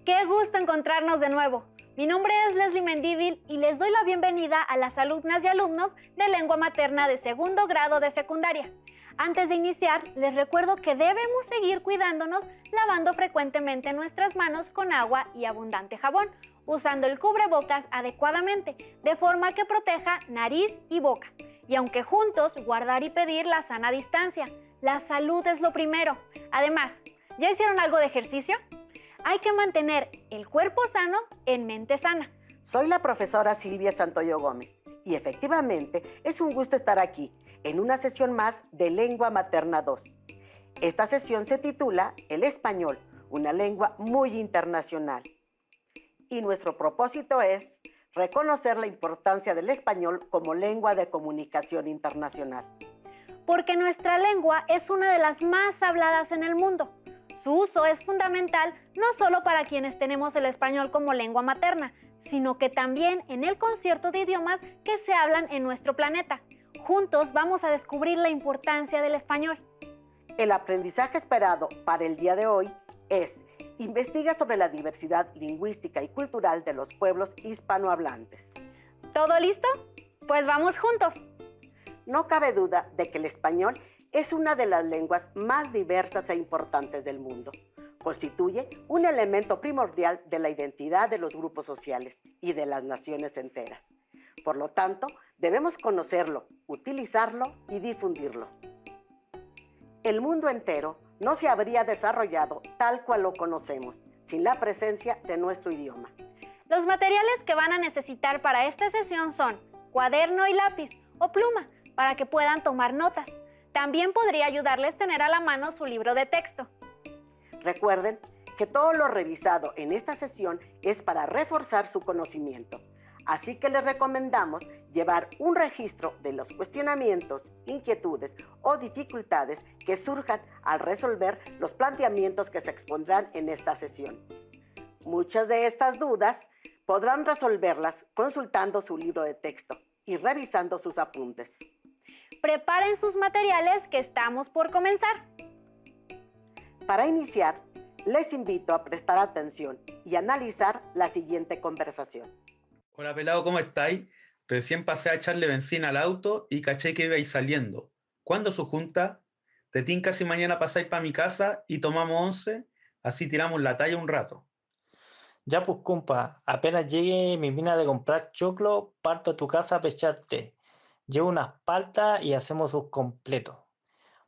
Qué gusto encontrarnos de nuevo. Mi nombre es Leslie Mendívil y les doy la bienvenida a las alumnas y alumnos de lengua materna de segundo grado de secundaria. Antes de iniciar, les recuerdo que debemos seguir cuidándonos lavando frecuentemente nuestras manos con agua y abundante jabón, usando el cubrebocas adecuadamente, de forma que proteja nariz y boca. Y aunque juntos, guardar y pedir la sana distancia. La salud es lo primero. Además, ¿ya hicieron algo de ejercicio? Hay que mantener el cuerpo sano en mente sana. Soy la profesora Silvia Santoyo Gómez y efectivamente es un gusto estar aquí en una sesión más de Lengua Materna 2. Esta sesión se titula El español, una lengua muy internacional. Y nuestro propósito es reconocer la importancia del español como lengua de comunicación internacional. Porque nuestra lengua es una de las más habladas en el mundo. Su uso es fundamental no solo para quienes tenemos el español como lengua materna, sino que también en el concierto de idiomas que se hablan en nuestro planeta. Juntos vamos a descubrir la importancia del español. El aprendizaje esperado para el día de hoy es: investiga sobre la diversidad lingüística y cultural de los pueblos hispanohablantes. ¿Todo listo? Pues vamos juntos. No cabe duda de que el español es una de las lenguas más diversas e importantes del mundo. Constituye un elemento primordial de la identidad de los grupos sociales y de las naciones enteras. Por lo tanto, debemos conocerlo, utilizarlo y difundirlo. El mundo entero no se habría desarrollado tal cual lo conocemos, sin la presencia de nuestro idioma. Los materiales que van a necesitar para esta sesión son cuaderno y lápiz o pluma, para que puedan tomar notas. También podría ayudarles tener a la mano su libro de texto. Recuerden que todo lo revisado en esta sesión es para reforzar su conocimiento. Así que les recomendamos llevar un registro de los cuestionamientos, inquietudes o dificultades que surjan al resolver los planteamientos que se expondrán en esta sesión. Muchas de estas dudas podrán resolverlas consultando su libro de texto y revisando sus apuntes. Preparen sus materiales que estamos por comenzar. Para iniciar, les invito a prestar atención y analizar la siguiente conversación. Hola pelado, ¿cómo estáis? Recién pasé a echarle benzina al auto y caché que ibais saliendo. ¿Cuándo su junta? Te tinca si mañana pasáis para mi casa y tomamos 11, así tiramos la talla un rato. Ya pues compa, apenas llegue mi mina de comprar choclo, parto a tu casa a pecharte. Llevo unas paltas y hacemos sus completos.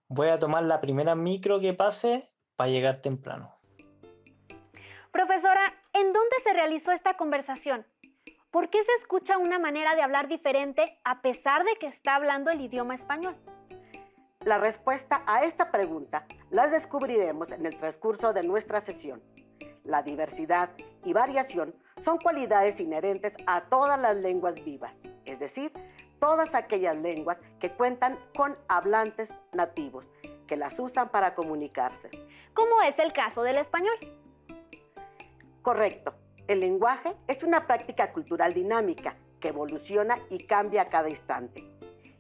Voy a tomar la primera micro que pase para llegar temprano. Profesora, ¿en dónde se realizó esta conversación? ¿Por qué se escucha una manera de hablar diferente a pesar de que está hablando el idioma español? La respuesta a esta pregunta las descubriremos en el transcurso de nuestra sesión. La diversidad y variación son cualidades inherentes a todas las lenguas vivas, es decir, todas aquellas lenguas que cuentan con hablantes nativos, que las usan para comunicarse. ¿Cómo es el caso del español? Correcto. El lenguaje es una práctica cultural dinámica que evoluciona y cambia a cada instante.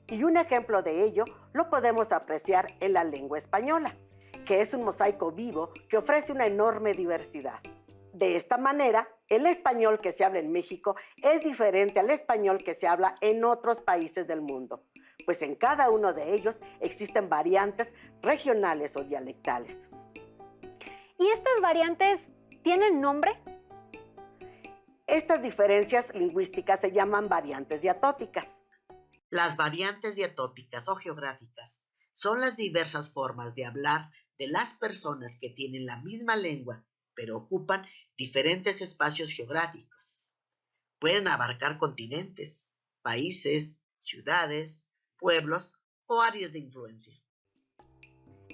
Y un ejemplo de ello lo podemos apreciar en la lengua española, que es un mosaico vivo que ofrece una enorme diversidad. De esta manera, el español que se habla en México es diferente al español que se habla en otros países del mundo, pues en cada uno de ellos existen variantes regionales o dialectales. ¿Y estas variantes tienen nombre? Estas diferencias lingüísticas se llaman variantes diatópicas. Las variantes diatópicas o geográficas son las diversas formas de hablar de las personas que tienen la misma lengua, pero ocupan diferentes espacios geográficos. Pueden abarcar continentes, países, ciudades, pueblos o áreas de influencia.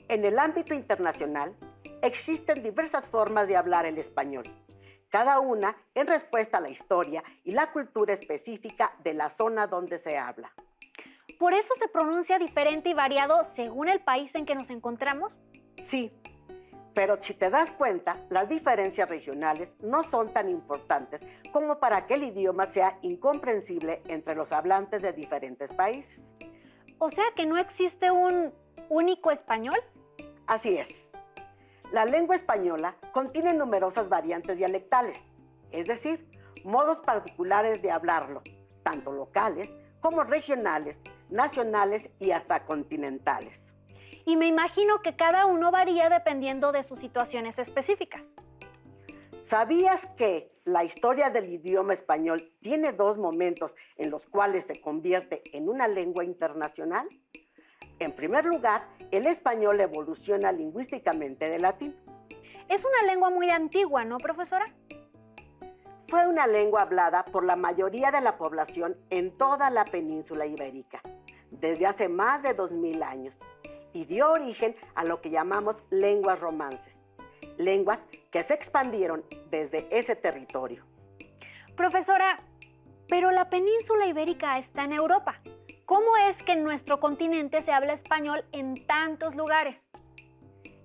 En el ámbito internacional, existen diversas formas de hablar el español, cada una en respuesta a la historia y la cultura específica de la zona donde se habla. ¿Por eso se pronuncia diferente y variado según el país en que nos encontramos? Sí, pero si te das cuenta, las diferencias regionales no son tan importantes como para que el idioma sea incomprensible entre los hablantes de diferentes países. O sea que no existe un único español. Así es. La lengua española contiene numerosas variantes dialectales, es decir, modos particulares de hablarlo, tanto locales como regionales, nacionales y hasta continentales. Y me imagino que cada uno varía dependiendo de sus situaciones específicas. ¿Sabías que la historia del idioma español tiene dos momentos en los cuales se convierte en una lengua internacional? En primer lugar, el español evoluciona lingüísticamente del latín. Es una lengua muy antigua, ¿no, profesora? Fue una lengua hablada por la mayoría de la población en toda la península ibérica, desde hace más de 2000 años, y dio origen a lo que llamamos lenguas romances, lenguas que se expandieron desde ese territorio. Profesora, pero la península ibérica está en Europa. ¿Cómo es que en nuestro continente se habla español en tantos lugares?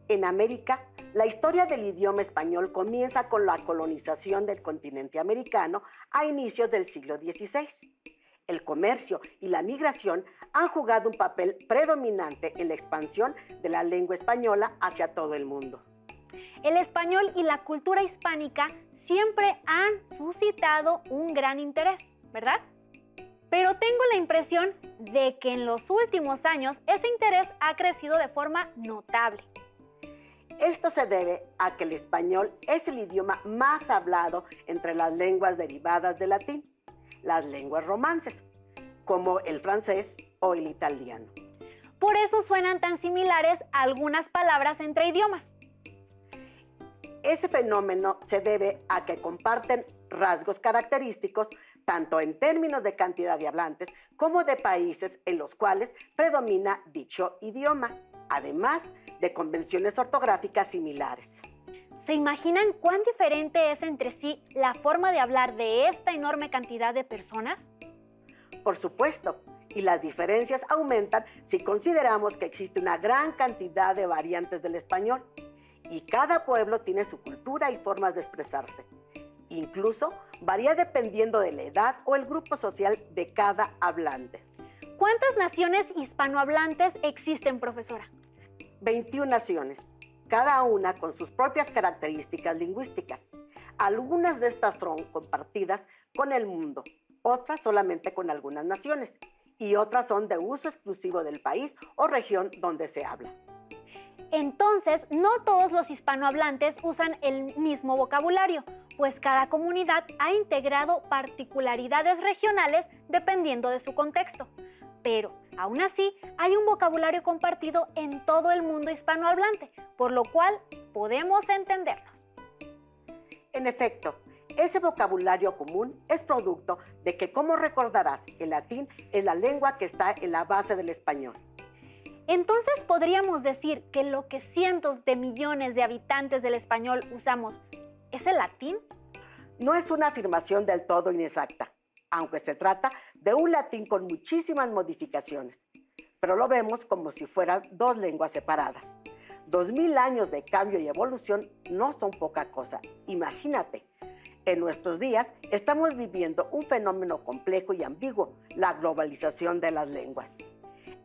En América, la historia del idioma español comienza con la colonización del continente americano a inicios del siglo XVI. El comercio y la migración han jugado un papel predominante en la expansión de la lengua española hacia todo el mundo. El español y la cultura hispánica siempre han suscitado un gran interés, ¿verdad? Pero tengo la impresión de que en los últimos años ese interés ha crecido de forma notable. Esto se debe a que el español es el idioma más hablado entre las lenguas derivadas del latín, las lenguas romances, como el francés o el italiano. Por eso suenan tan similares algunas palabras entre idiomas. Ese fenómeno se debe a que comparten rasgos característicos tanto en términos de cantidad de hablantes como de países en los cuales predomina dicho idioma, además de convenciones ortográficas similares. ¿Se imaginan cuán diferente es entre sí la forma de hablar de esta enorme cantidad de personas? Por supuesto, y las diferencias aumentan si consideramos que existe una gran cantidad de variantes del español, y cada pueblo tiene su cultura y formas de expresarse. Incluso varía dependiendo de la edad o el grupo social de cada hablante. ¿Cuántas naciones hispanohablantes existen, profesora? 21 naciones, cada una con sus propias características lingüísticas. Algunas de estas son compartidas con el mundo, otras solamente con algunas naciones, y otras son de uso exclusivo del país o región donde se habla. Entonces, no todos los hispanohablantes usan el mismo vocabulario, pues cada comunidad ha integrado particularidades regionales dependiendo de su contexto. Pero, aún así, hay un vocabulario compartido en todo el mundo hispanohablante, por lo cual podemos entendernos. En efecto, ese vocabulario común es producto de que, como recordarás, el latín es la lengua que está en la base del español. Entonces, ¿podríamos decir que lo que cientos de millones de habitantes del español usamos es el latín? No es una afirmación del todo inexacta, aunque se trata de un latín con muchísimas modificaciones, pero lo vemos como si fueran dos lenguas separadas. 2000 años de cambio y evolución no son poca cosa. Imagínate, en nuestros días estamos viviendo un fenómeno complejo y ambiguo, la globalización de las lenguas.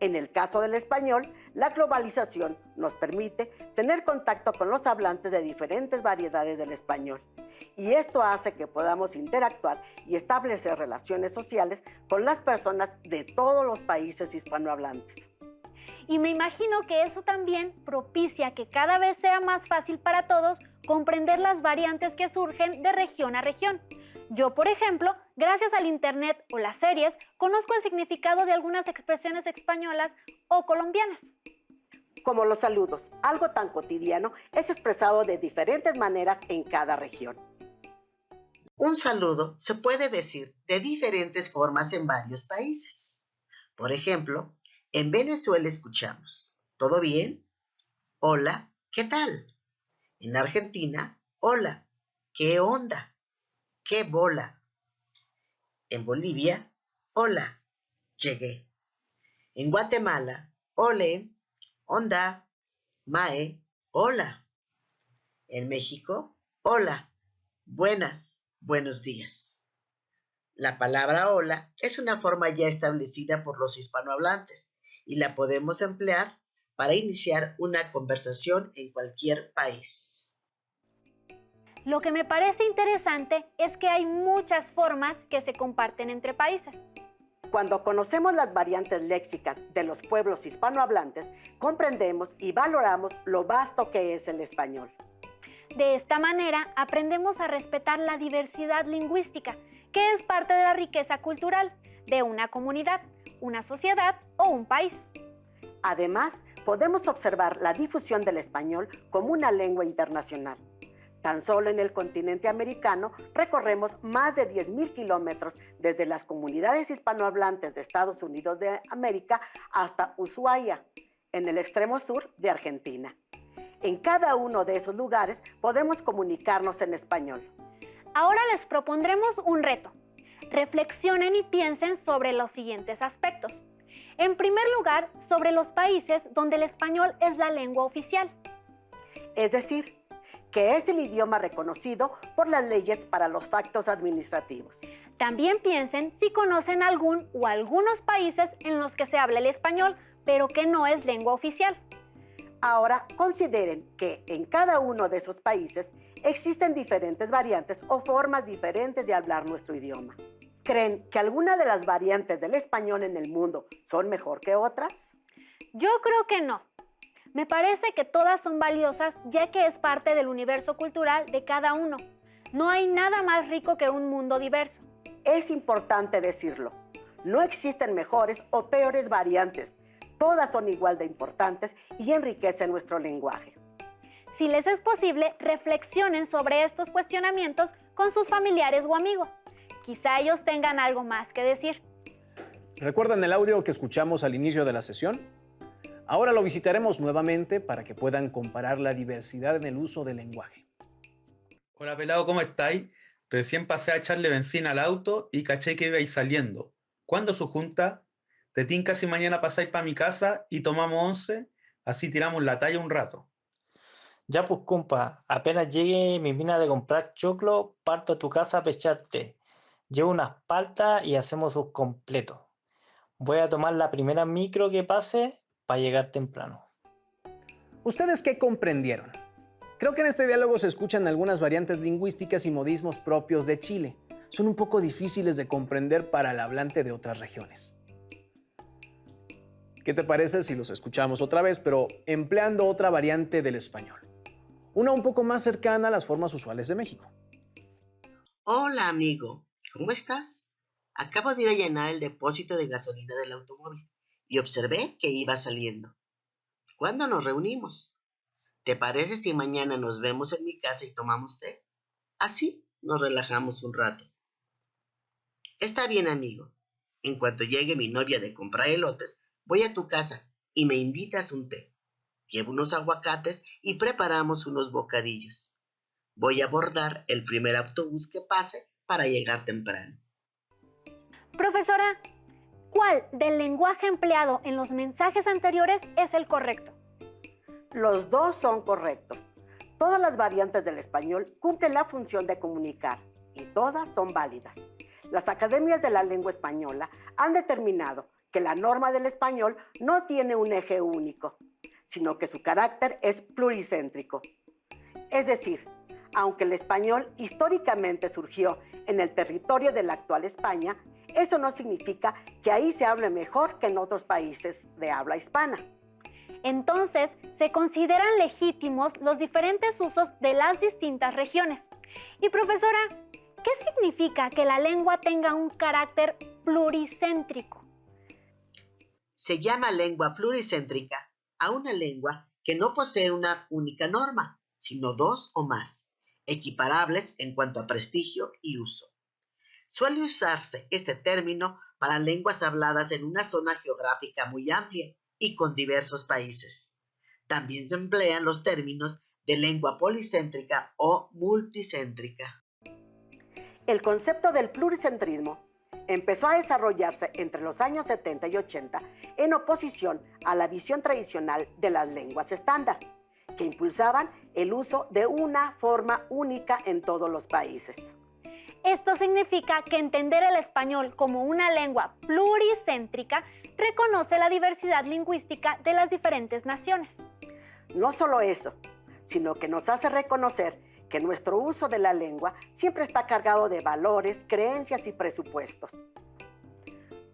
En el caso del español, la globalización nos permite tener contacto con los hablantes de diferentes variedades del español. Y esto hace que podamos interactuar y establecer relaciones sociales con las personas de todos los países hispanohablantes. Y me imagino que eso también propicia que cada vez sea más fácil para todos comprender las variantes que surgen de región a región. Yo, por ejemplo, gracias al internet o las series, conozco el significado de algunas expresiones españolas o colombianas. Como los saludos, algo tan cotidiano es expresado de diferentes maneras en cada región. Un saludo se puede decir de diferentes formas en varios países. Por ejemplo, en Venezuela escuchamos, ¿todo bien? Hola, ¿qué tal? En Argentina, hola, ¿qué onda? ¡Qué bola! En Bolivia, hola, llegué. En Guatemala, ole, onda, mae, hola. En México, hola, buenas, buenos días. La palabra hola es una forma ya establecida por los hispanohablantes y la podemos emplear para iniciar una conversación en cualquier país. Lo que me parece interesante es que hay muchas formas que se comparten entre países. Cuando conocemos las variantes léxicas de los pueblos hispanohablantes, comprendemos y valoramos lo vasto que es el español. De esta manera, aprendemos a respetar la diversidad lingüística, que es parte de la riqueza cultural de una comunidad, una sociedad o un país. Además, podemos observar la difusión del español como una lengua internacional. Tan solo en el continente americano recorremos más de 10,000 kilómetros desde las comunidades hispanohablantes de Estados Unidos de América hasta Ushuaia, en el extremo sur de Argentina. En cada uno de esos lugares podemos comunicarnos en español. Ahora les propondremos un reto. Reflexionen y piensen sobre los siguientes aspectos. En primer lugar, sobre los países donde el español es la lengua oficial. Es decir, que es el idioma reconocido por las leyes para los actos administrativos. También piensen si conocen algún o algunos países en los que se habla el español, pero que no es lengua oficial. Ahora consideren que en cada uno de esos países existen diferentes variantes o formas diferentes de hablar nuestro idioma. ¿Creen que alguna de las variantes del español en el mundo son mejor que otras? Yo creo que no. Me parece que todas son valiosas ya que es parte del universo cultural de cada uno. No hay nada más rico que un mundo diverso. Es importante decirlo. No existen mejores o peores variantes. Todas son igual de importantes y enriquecen nuestro lenguaje. Si les es posible, reflexionen sobre estos cuestionamientos con sus familiares o amigos. Quizá ellos tengan algo más que decir. ¿Recuerdan el audio que escuchamos al inicio de la sesión? Ahora lo visitaremos nuevamente para que puedan comparar la diversidad en el uso del lenguaje. Hola pelado, ¿cómo estáis? Recién pasé a echarle benzina al auto y caché que ibais saliendo. ¿Cuándo su junta? Te tinca si mañana pasáis para mi casa y tomamos 11, así tiramos la talla un rato. Ya pues compa, apenas llegue mi mina de comprar choclo, parto a tu casa a pecharte. Llevo unas paltas y hacemos sus completos. Voy a tomar la primera micro que pase para llegar temprano. ¿Ustedes qué comprendieron? Creo que en este diálogo se escuchan algunas variantes lingüísticas y modismos propios de Chile. Son un poco difíciles de comprender para el hablante de otras regiones. ¿Qué te parece si los escuchamos otra vez, pero empleando otra variante del español? Una un poco más cercana a las formas usuales de México. Hola amigo, ¿cómo estás? Acabo de ir a llenar el depósito de gasolina del automóvil y observé que iba saliendo. ¿Cuándo nos reunimos? ¿Te parece si mañana nos vemos en mi casa y tomamos té? Así nos relajamos un rato. Está bien, amigo. En cuanto llegue mi novia de comprar elotes, voy a tu casa y me invitas un té. Llevo unos aguacates y preparamos unos bocadillos. Voy a abordar el primer autobús que pase para llegar temprano. Profesora, ¿cuál del lenguaje empleado en los mensajes anteriores es el correcto? Los dos son correctos. Todas las variantes del español cumplen la función de comunicar y todas son válidas. Las academias de la lengua española han determinado que la norma del español no tiene un eje único, sino que su carácter es pluricéntrico. Es decir, aunque el español históricamente surgió en el territorio de la actual España, eso no significa que ahí se hable mejor que en otros países de habla hispana. Entonces, se consideran legítimos los diferentes usos de las distintas regiones. Y profesora, ¿qué significa que la lengua tenga un carácter pluricéntrico? Se llama lengua pluricéntrica a una lengua que no posee una única norma, sino dos o más, equiparables en cuanto a prestigio y uso. Suele usarse este término para lenguas habladas en una zona geográfica muy amplia y con diversos países. También se emplean los términos de lengua policéntrica o multicéntrica. El concepto del pluricentrismo empezó a desarrollarse entre los años 70 y 80 en oposición a la visión tradicional de las lenguas estándar, que impulsaban el uso de una forma única en todos los países. Esto significa que entender el español como una lengua pluricéntrica reconoce la diversidad lingüística de las diferentes naciones. No solo eso, sino que nos hace reconocer que nuestro uso de la lengua siempre está cargado de valores, creencias y presupuestos.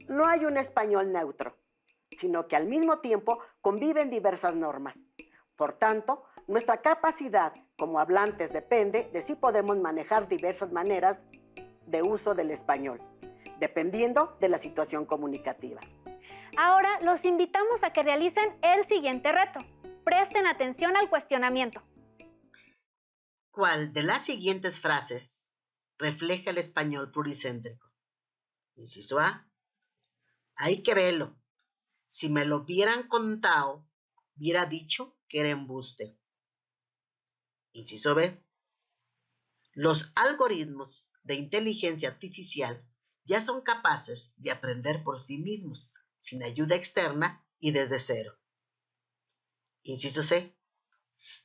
No hay un español neutro, sino que al mismo tiempo conviven diversas normas. Por tanto, nuestra capacidad como hablantes depende de si podemos manejar diversas maneras de uso del español, dependiendo de la situación comunicativa. Ahora los invitamos a que realicen el siguiente reto. Presten atención al cuestionamiento. ¿Cuál de las siguientes frases refleja el español pluricéntrico? Inciso A. Hay que verlo. Si me lo hubieran contado, hubiera dicho que era embuste. Inciso B. Los algoritmos de inteligencia artificial ya son capaces de aprender por sí mismos, sin ayuda externa y desde cero. Inciso C.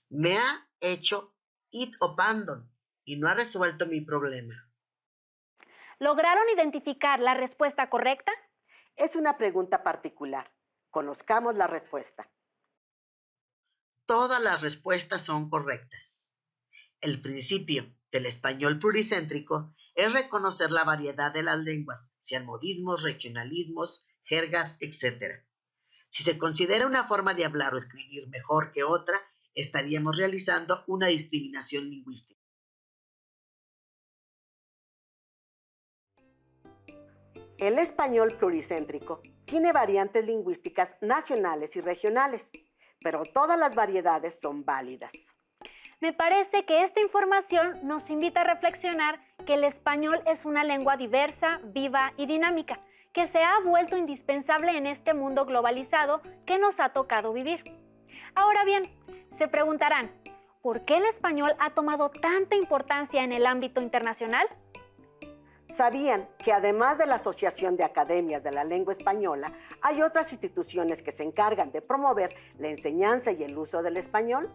Me ha hecho it abandon y no ha resuelto mi problema. ¿Lograron identificar la respuesta correcta? Es una pregunta particular. Conozcamos la respuesta. Todas las respuestas son correctas. El principio del español pluricéntrico es reconocer la variedad de las lenguas, sean modismos, regionalismos, jergas, etc. Si se considera una forma de hablar o escribir mejor que otra, estaríamos realizando una discriminación lingüística. El español pluricéntrico tiene variantes lingüísticas nacionales y regionales, pero todas las variedades son válidas. Me parece que esta información nos invita a reflexionar que el español es una lengua diversa, viva y dinámica, que se ha vuelto indispensable en este mundo globalizado que nos ha tocado vivir. Ahora bien, se preguntarán, ¿por qué el español ha tomado tanta importancia en el ámbito internacional? ¿Sabían que además de la Asociación de Academias de la Lengua Española, hay otras instituciones que se encargan de promover la enseñanza y el uso del español?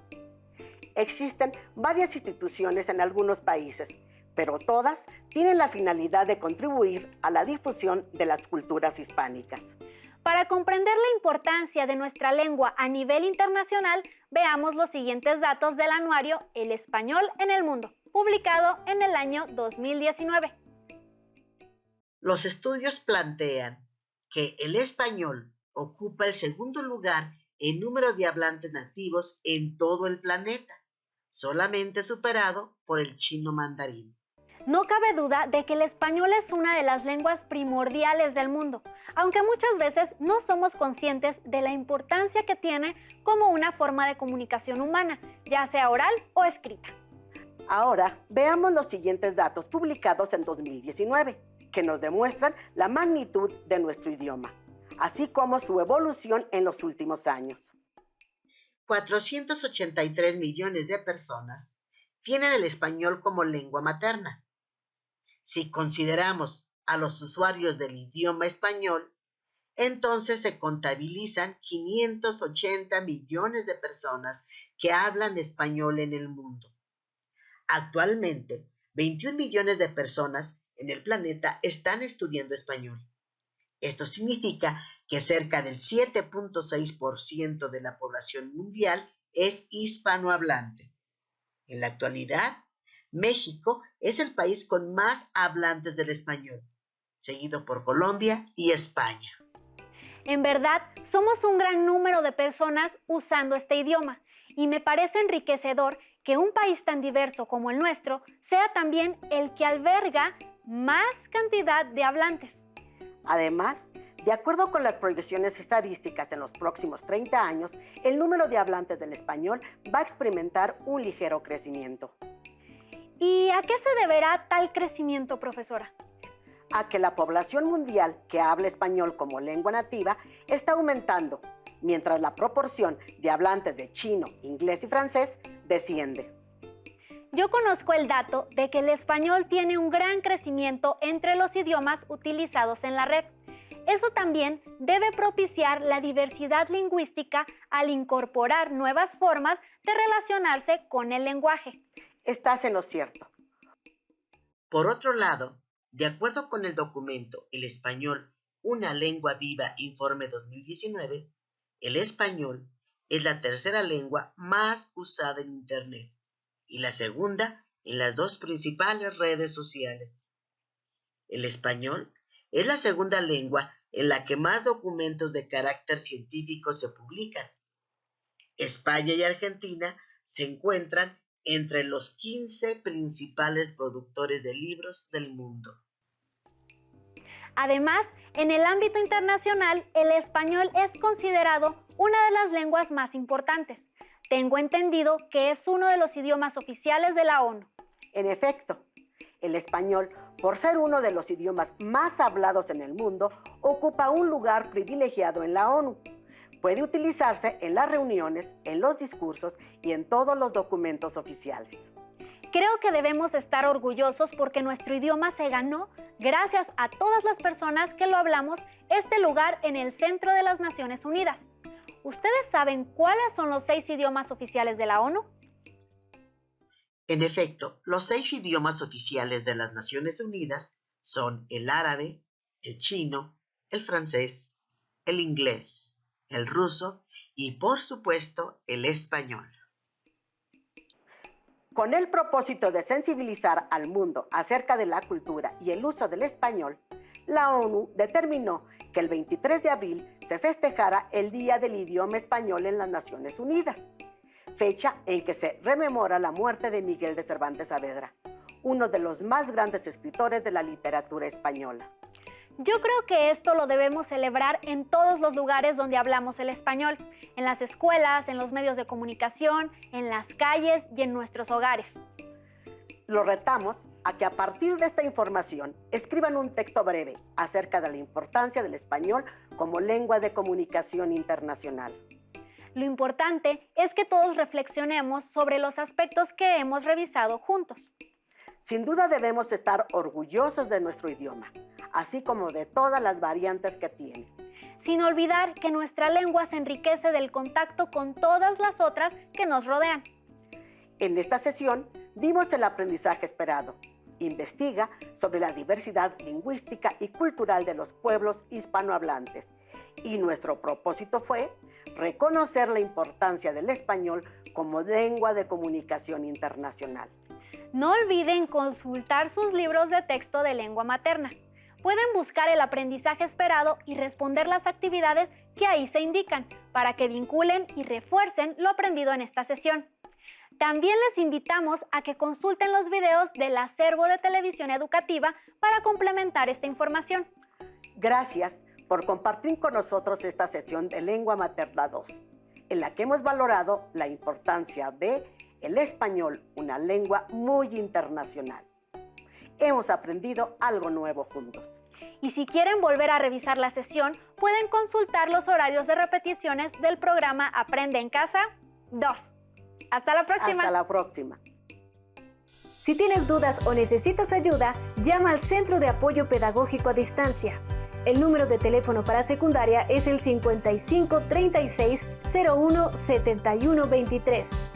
Existen varias instituciones en algunos países, pero todas tienen la finalidad de contribuir a la difusión de las culturas hispánicas. Para comprender la importancia de nuestra lengua a nivel internacional, veamos los siguientes datos del anuario El Español en el Mundo, publicado en el año 2019. Los estudios plantean que el español ocupa el segundo lugar en número de hablantes nativos en todo el planeta, solamente superado por el chino mandarín. No cabe duda de que el español es una de las lenguas primordiales del mundo, aunque muchas veces no somos conscientes de la importancia que tiene como una forma de comunicación humana, ya sea oral o escrita. Ahora veamos los siguientes datos publicados en 2019, que nos demuestran la magnitud de nuestro idioma, así como su evolución en los últimos años. 483 millones de personas tienen el español como lengua materna. Si consideramos a los usuarios del idioma español, entonces se contabilizan 580 millones de personas que hablan español en el mundo. Actualmente, 21 millones de personas en el planeta están estudiando español. Esto significa que cerca del 7.6% de la población mundial es hispanohablante. En la actualidad, México es el país con más hablantes del español, seguido por Colombia y España. En verdad, somos un gran número de personas usando este idioma y me parece enriquecedor que un país tan diverso como el nuestro sea también el que alberga más cantidad de hablantes. Además, de acuerdo con las proyecciones estadísticas en los próximos 30 años, el número de hablantes del español va a experimentar un ligero crecimiento. ¿Y a qué se deberá tal crecimiento, profesora? A que la población mundial que habla español como lengua nativa está aumentando, mientras la proporción de hablantes de chino, inglés y francés desciende. Yo conozco el dato de que el español tiene un gran crecimiento entre los idiomas utilizados en la red. Eso también debe propiciar la diversidad lingüística al incorporar nuevas formas de relacionarse con el lenguaje. Estás en lo cierto. Por otro lado, de acuerdo con el documento El español, una lengua viva, informe 2019, el español es la tercera lengua más usada en Internet y la segunda en las dos principales redes sociales. El español es la segunda lengua en la que más documentos de carácter científico se publican. España y Argentina se encuentran entre los 15 principales productores de libros del mundo. Además, en el ámbito internacional, el español es considerado una de las lenguas más importantes. Tengo entendido que es uno de los idiomas oficiales de la ONU. En efecto, el español, por ser uno de los idiomas más hablados en el mundo, ocupa un lugar privilegiado en la ONU. Puede utilizarse en las reuniones, en los discursos y en todos los documentos oficiales. Creo que debemos estar orgullosos porque nuestro idioma se ganó, gracias a todas las personas que lo hablamos, este lugar en el centro de las Naciones Unidas. ¿Ustedes saben cuáles son los 6 idiomas oficiales de la ONU? En efecto, los 6 idiomas oficiales de las Naciones Unidas son el árabe, el chino, el francés, el inglés, el ruso y, por supuesto, el español. Con el propósito de sensibilizar al mundo acerca de la cultura y el uso del español, la ONU determinó que el 23 de abril se festejara el Día del Idioma Español en las Naciones Unidas, fecha en que se rememora la muerte de Miguel de Cervantes Saavedra, uno de los más grandes escritores de la literatura española. Yo creo que esto lo debemos celebrar en todos los lugares donde hablamos el español, en las escuelas, en los medios de comunicación, en las calles y en nuestros hogares. Los retamos a que a partir de esta información escriban un texto breve acerca de la importancia del español como lengua de comunicación internacional. Lo importante es que todos reflexionemos sobre los aspectos que hemos revisado juntos. Sin duda debemos estar orgullosos de nuestro idioma, así como de todas las variantes que tiene. Sin olvidar que nuestra lengua se enriquece del contacto con todas las otras que nos rodean. En esta sesión vimos el aprendizaje esperado. Investiga sobre la diversidad lingüística y cultural de los pueblos hispanohablantes. Y nuestro propósito fue reconocer la importancia del español como lengua de comunicación internacional. No olviden consultar sus libros de texto de lengua materna. Pueden buscar el aprendizaje esperado y responder las actividades que ahí se indican para que vinculen y refuercen lo aprendido en esta sesión. También les invitamos a que consulten los videos del acervo de televisión educativa para complementar esta información. Gracias por compartir con nosotros esta sesión de Lengua Materna 2, en la que hemos valorado la importancia de el español, una lengua muy internacional. Hemos aprendido algo nuevo juntos. Y si quieren volver a revisar la sesión, pueden consultar los horarios de repeticiones del programa Aprende en Casa 2. ¡Hasta la próxima! Hasta la próxima. Si tienes dudas o necesitas ayuda, llama al Centro de Apoyo Pedagógico a Distancia. El número de teléfono para secundaria es el 55 36 01 71 23.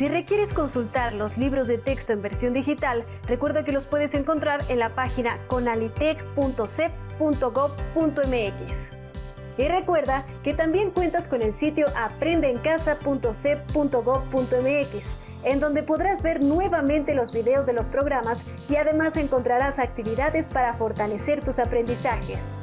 Si requieres consultar los libros de texto en versión digital, recuerda que los puedes encontrar en la página conalitec.cep.gov.mx. Y recuerda que también cuentas con el sitio aprendeencasa.cep.gov.mx, en donde podrás ver nuevamente los videos de los programas y además encontrarás actividades para fortalecer tus aprendizajes.